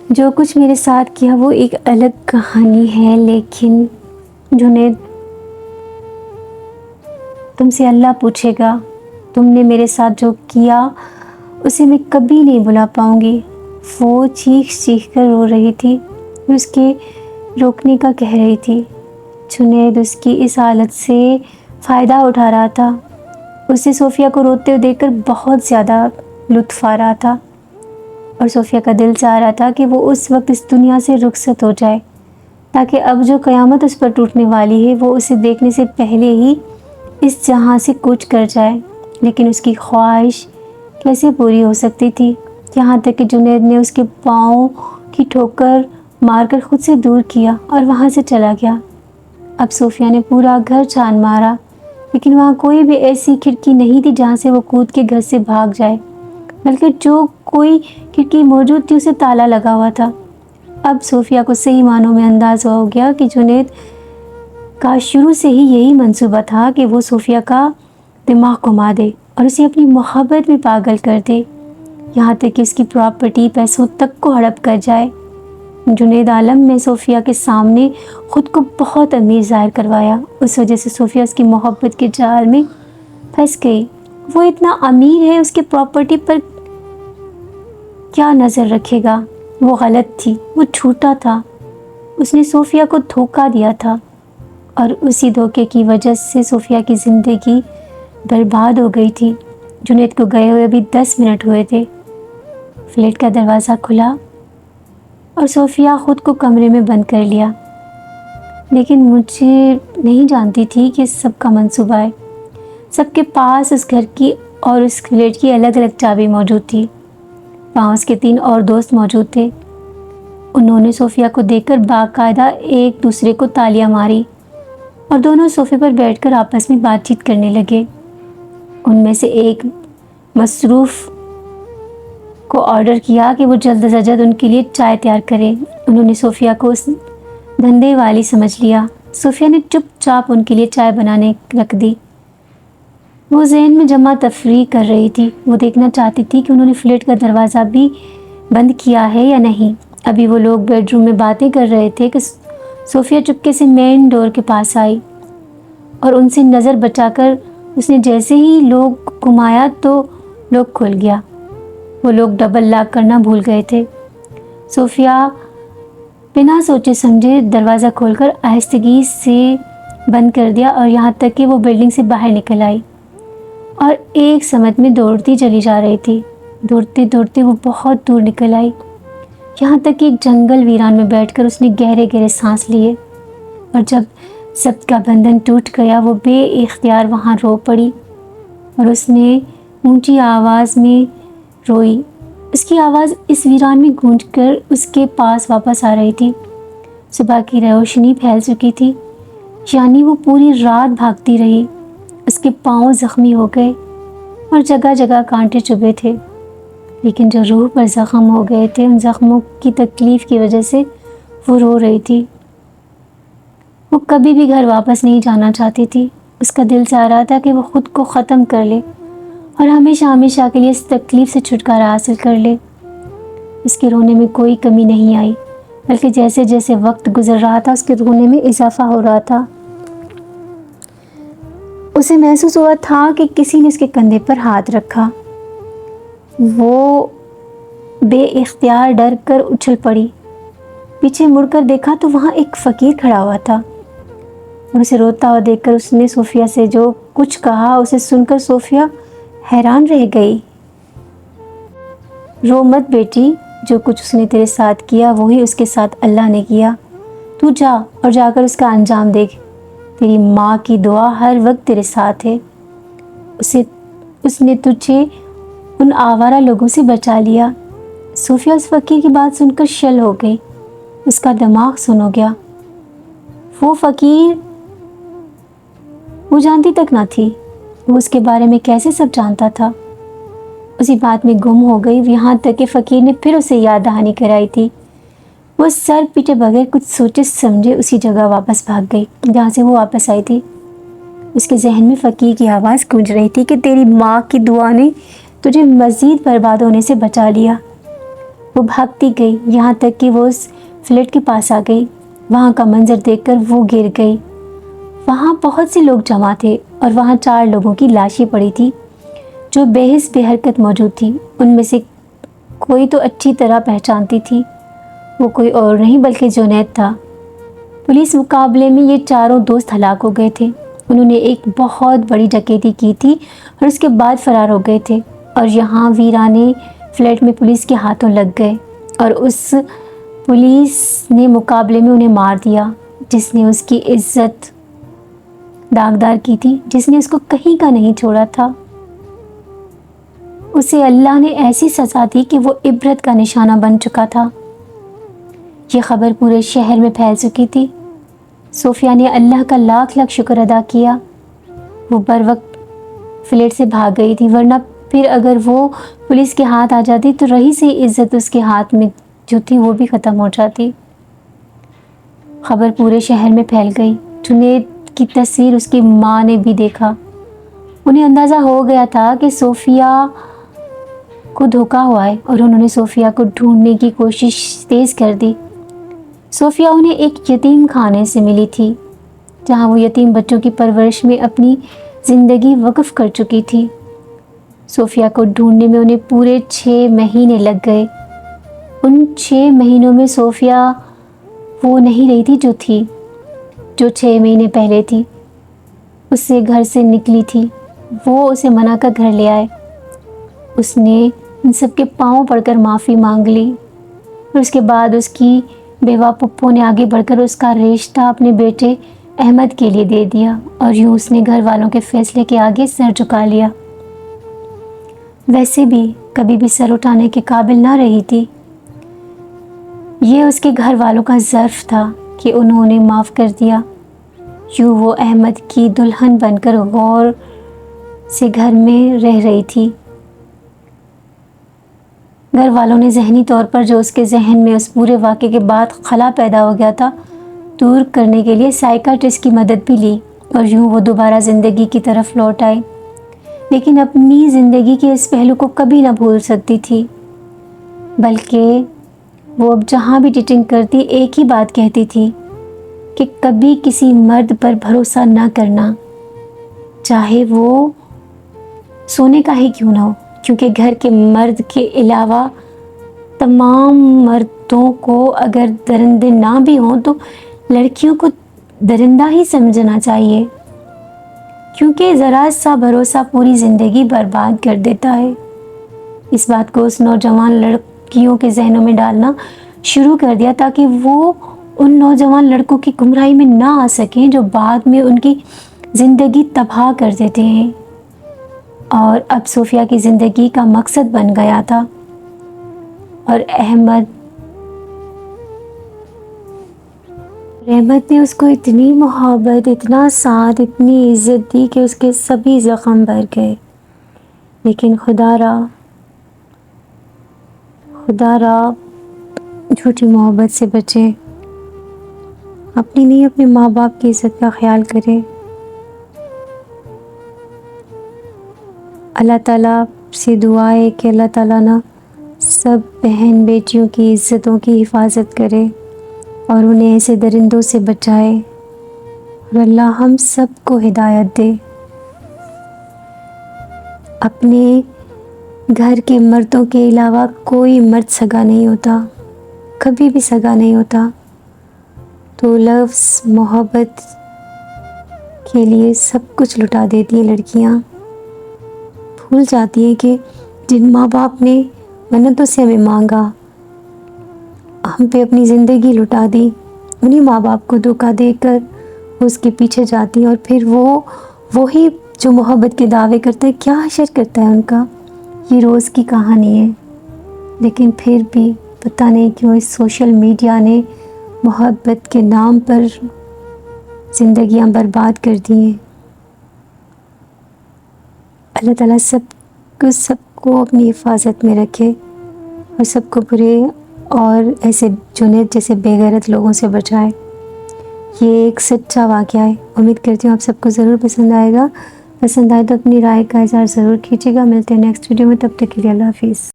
جو کچھ میرے ساتھ کیا وہ ایک الگ کہانی ہے، لیکن جنید تم سے اللہ پوچھے گا، تم نے میرے ساتھ جو کیا اسے میں کبھی نہیں بھلا پاؤں گی۔ وہ چیخ چیخ کر رو رہی تھی اور اس کے روکنے کا کہہ رہی تھی۔ جنید اس کی اس حالت سے فائدہ اٹھا رہا تھا۔ اسے صوفیہ کو روتے ہوئے دیکھ کر بہت زیادہ لطف آ رہا تھا، اور صوفیہ کا دل چاہ رہا تھا کہ وہ اس وقت اس دنیا سے رخصت ہو جائے، تاکہ اب جو قیامت اس پر ٹوٹنے والی ہے وہ اسے دیکھنے سے پہلے ہی اس جہاں سے کوچ کر جائے۔ لیکن اس کی خواہش کیسے پوری ہو سکتی تھی؟ یہاں تک کہ جنید نے اس کے پاؤں کی ٹھوکر مار کر خود سے دور کیا اور وہاں سے چلا گیا۔ اب صوفیہ نے پورا گھر چھان مارا، لیکن وہاں کوئی بھی ایسی کھڑکی نہیں تھی جہاں سے وہ کود کے گھر سے بھاگ جائے، بلکہ جو کوئی کھڑکی موجود تھی اسے تالا لگا ہوا تھا۔ اب صوفیہ کو صحیح معنوں میں اندازہ ہو گیا کہ جنید کا شروع سے ہی یہی منصوبہ تھا کہ وہ صوفیہ کا دماغ گھما دے اور اسے اپنی محبت میں پاگل کر دے، یہاں تک کہ اس کی پراپرٹی، پیسوں تک کو ہڑپ کر جائے۔ جنید عالم میں صوفیہ کے سامنے خود کو بہت امیر ظاہر کروایا۔ اس وجہ سے صوفیہ اس کی محبت کے جال میں پھنس گئی۔ وہ اتنا امیر ہے، اس کے پراپرٹی پر کیا نظر رکھے گا؟ وہ غلط تھی، وہ جھوٹا تھا، اس نے صوفیہ کو دھوکہ دیا تھا، اور اسی دھوکے کی وجہ سے صوفیہ کی زندگی برباد ہو گئی تھی۔ جنید کو گئے ہوئے ابھی 10 منٹ ہوئے تھے۔ فلیٹ کا دروازہ کھلا اور صوفیہ خود کو کمرے میں بند کر لیا۔ لیکن مجھے نہیں جانتی تھی کہ سب کا منصوبہ ہے۔ سب کے پاس اس گھر کی اور اس فلیٹ کی الگ الگ چابی موجود تھی۔ وہاں اس کے 3 اور دوست موجود تھے۔ انہوں نے صوفیہ کو دیکھ کر باقاعدہ ایک دوسرے کو تالیاں ماری اور دونوں صوفے پر بیٹھ کر آپس میں بات چیت کرنے لگے۔ ان میں سے ایک مصروف کو آرڈر کیا کہ وہ جلد از جلد ان کے لیے چائے تیار کرے۔ انہوں نے صوفیہ کو اس دھندے والی سمجھ لیا۔ صوفیہ نے چپ چاپ ان کے لیے چائے بنانے رکھ دی۔ وہ ذہن میں جمع تفریح کر رہی تھی۔ وہ دیکھنا چاہتی تھی کہ انہوں نے فلیٹ کا دروازہ بھی بند کیا ہے یا نہیں۔ ابھی وہ لوگ بیڈ روم میں باتیں کر رہے تھے کہ صوفیہ چپکے سے مین ڈور کے پاس آئی اور ان سے نظر بچا کر اس نے جیسے ہی لوگ گھمایا تو لوگ کھل گیا۔ وہ لوگ ڈبل لاک کرنا بھول گئے تھے۔ صوفیہ بنا سوچے سمجھے دروازہ کھول کر آہستگی سے بند کر دیا اور یہاں تک کہ وہ بلڈنگ سے باہر نکل آئی اور ایک سمت میں دوڑتی چلی جا رہی تھی۔ دوڑتے دوڑتے وہ بہت دور نکل آئی، یہاں تک کہ ایک جنگل ویران میں بیٹھ کر اس نے گہرے گہرے سانس لیے، اور جب سب کا بندھن ٹوٹ گیا وہ بے اختیار وہاں رو پڑی اور اس نے اونچی آواز میں روئی۔ اس کی آواز اس ویران میں گونج کر اس کے پاس واپس آ رہی تھی۔ صبح کی روشنی پھیل چکی تھی، یعنی وہ پوری رات بھاگتی رہی۔ اس کے پاؤں زخمی ہو گئے اور جگہ جگہ کانٹے چبھے تھے، لیکن جو روح پر زخم ہو گئے تھے ان زخموں کی تکلیف کی وجہ سے وہ رو رہی تھی۔ وہ کبھی بھی گھر واپس نہیں جانا چاہتی تھی۔ اس کا دل چاہ رہا تھا کہ وہ خود کو ختم کر لے اور ہمیشہ ہمیشہ کے لیے اس تکلیف سے چھٹکارا حاصل کر لے۔ اس کے رونے میں کوئی کمی نہیں آئی، بلکہ جیسے جیسے وقت گزر رہا تھا اس کے رونے میں اضافہ ہو رہا تھا۔ اسے محسوس ہوا تھا کہ کسی نے اس کے کندھے پر ہاتھ رکھا۔ وہ بے اختیار ڈر کر اچھل پڑی، پیچھے مڑ کر دیکھا تو وہاں ایک فقیر کھڑا ہوا تھا، اور اسے روتا ہوا دیکھ کر اس نے صوفیہ سے جو کچھ کہا اسے سن کر صوفیہ حیران رہ گئی۔ رو مت بیٹی، جو کچھ اس نے تیرے ساتھ کیا وہی اس کے ساتھ اللہ نے کیا۔ تو جا اور جا کر اس کا انجام دیکھ، تیری ماں کی دعا ہر وقت تیرے ساتھ ہے۔ اس نے تجھے ان آوارہ لوگوں سے بچا لیا۔ صوفیہ اس فقیر کی بات سن کر شل ہو گئی، اس کا دماغ سن ہو گیا۔ وہ فقیر وہ جانتی تک نہ تھی، وہ اس کے بارے میں کیسے سب جانتا تھا؟ اسی بات میں گم ہو گئی، یہاں تک کہ فقیر نے پھر اسے یاد دہانی کرائی تھی۔ وہ سر پیٹے بغیر کچھ سوچے سمجھے اسی جگہ واپس بھاگ گئی جہاں سے وہ واپس آئی تھی۔ اس کے ذہن میں فقیر کی آواز گونج رہی تھی کہ تیری ماں کی دعا نے تجھے مزید برباد ہونے سے بچا لیا۔ وہ بھاگتی گئی یہاں تک کہ وہ اس فلیٹ کے پاس آ گئی۔ وہاں کا منظر دیکھ کر وہ گر گئی۔ وہاں بہت سے لوگ جمع تھے اور وہاں 4 لوگوں کی لاشیں پڑی تھی جو بے حس بے حرکت موجود تھی۔ ان میں سے کوئی تو اچھی طرح پہچانتی تھی، وہ کوئی اور نہیں بلکہ جنید تھا۔ پولیس مقابلے میں یہ چاروں دوست ہلاک ہو گئے تھے۔ انہوں نے ایک بہت بڑی ڈکیتی کی تھی اور اس کے بعد فرار ہو گئے تھے، اور یہاں ویرانے فلیٹ میں پولیس کے ہاتھوں لگ گئے، اور اس پولیس نے مقابلے میں انہیں مار دیا جس نے اس کی عزت داغدار کی تھی، جس نے اس کو کہیں کا نہیں چھوڑا تھا۔ اسے اللہ نے ایسی سزا دی کہ وہ عبرت کا نشانہ بن چکا تھا۔ یہ خبر پورے شہر میں پھیل چکی تھی۔ صوفیہ نے اللہ کا لاکھ لاکھ شکر ادا کیا، وہ بر وقت فلیٹ سے بھاگ گئی تھی، ورنہ پھر اگر وہ پولیس کے ہاتھ آ جاتی تو رہی سی عزت اس کے ہاتھ میں جو تھی وہ بھی ختم ہو جاتی۔ خبر پورے شہر میں پھیل گئی۔ جنید کی تصویر اس کی ماں نے بھی دیکھا۔ انہیں اندازہ ہو گیا تھا کہ صوفیہ کو دھوکا ہوا ہے، اور انہوں نے صوفیہ کو ڈھونڈنے کی کوشش تیز کر دی۔ صوفیہ انہیں ایک یتیم خانے سے ملی تھی جہاں وہ یتیم بچوں کی پرورش میں اپنی زندگی وقف کر چکی تھی۔ صوفیہ کو ڈھونڈنے میں انہیں پورے 6 مہینے لگ گئے۔ ان 6 مہینوں میں صوفیہ وہ نہیں رہی تھی جو 6 مہینے پہلے تھی۔ اس سے گھر سے نکلی تھی، وہ اسے منا کر گھر لے آئے۔ اس نے ان سب کے پاؤں پڑ کر معافی مانگ لی، اور اس کے بعد اس کی بیوہ پپو نے آگے بڑھ کر اس کا رشتہ اپنے بیٹے احمد کے لیے دے دیا، اور یوں اس نے گھر والوں کے فیصلے کے آگے سر جھکا لیا۔ ویسے بھی کبھی بھی سر اٹھانے کے قابل نہ رہی تھی۔ یہ اس کے گھر والوں کا ظرف تھا کہ انہوں نے معاف کر دیا۔ یوں وہ احمد کی دلہن بن کر غور سے گھر میں رہ رہی تھی۔ گھر والوں نے ذہنی طور پر جو اس کے ذہن میں اس پورے واقعے کے بعد خلا پیدا ہو گیا تھا دور کرنے کے لیے سائیکاٹرسٹ کی مدد بھی لی، اور یوں وہ دوبارہ زندگی کی طرف لوٹ آئی، لیکن اپنی زندگی کے اس پہلو کو کبھی نہ بھول سکتی تھی، بلکہ وہ اب جہاں بھی ڈیٹنگ کرتی ایک ہی بات کہتی تھی کہ کبھی کسی مرد پر بھروسہ نہ کرنا، چاہے وہ سونے کا ہی کیوں نہ ہو، کیونکہ گھر کے مرد کے علاوہ تمام مردوں کو اگر درندے نہ بھی ہوں تو لڑکیوں کو درندہ ہی سمجھنا چاہیے، کیونکہ ذرا سا بھروسہ پوری زندگی برباد کر دیتا ہے۔ اس بات کو اس نوجوان لڑکیوں کے ذہنوں میں ڈالنا شروع کر دیا تاکہ وہ ان نوجوان لڑکوں کی گمراہی میں نہ آ سکیں جو بعد میں ان کی زندگی تباہ کر دیتے ہیں۔ اور اب صوفیہ کی زندگی کا مقصد بن گیا تھا، اور احمد نے اس کو اتنی محبت، اتنا ساتھ، اتنی عزت دی کہ اس کے سبھی زخم بھر گئے۔ لیکن خدا را جھوٹی محبت سے بچے، اپنی نہیں اپنے ماں باپ کی عزت کا خیال کرے۔ اللہ تعالیٰ سے دعا ہے کہ اللہ تعالیٰ نا سب بہن بیٹیوں کی عزتوں کی حفاظت کرے اور انہیں ایسے درندوں سے بچائے، اور اللہ ہم سب کو ہدایت دے۔ اپنے گھر کے مردوں کے علاوہ کوئی مرد سگا نہیں ہوتا، کبھی بھی سگا نہیں ہوتا، تو لفظ محبت کے لیے سب کچھ لٹا دیتی ہیں لڑکیاں، بھول جاتی ہیں کہ جن ماں باپ نے منتوں سے ہمیں مانگا، ہم پہ اپنی زندگی لٹا دی، انہی ماں باپ کو دھوکا دے کر وہ اس کے پیچھے جاتی ہیں، اور پھر وہی جو محبت کے دعوے کرتا ہے کیا حشر کرتا ہے ان کا۔ یہ روز کی کہانی ہے، لیکن پھر بھی پتہ نہیں کیوں اس سوشل میڈیا نے محبت کے نام پر زندگیاں برباد کر دی ہیں۔ اللہ تعالیٰ سب کو اپنی حفاظت میں رکھے، اور سب کو برے اور ایسے جنید جیسے بے غیرت لوگوں سے بچائے۔ یہ ایک سچا واقعہ ہے، امید کرتی ہوں آپ سب کو ضرور پسند آئے گا۔ پسند آئے تو اپنی رائے کا اظہار ضرور کیجیے گا۔ ملتے ہیں نیکسٹ ویڈیو میں، تب تک کے لیے اللہ حافظ۔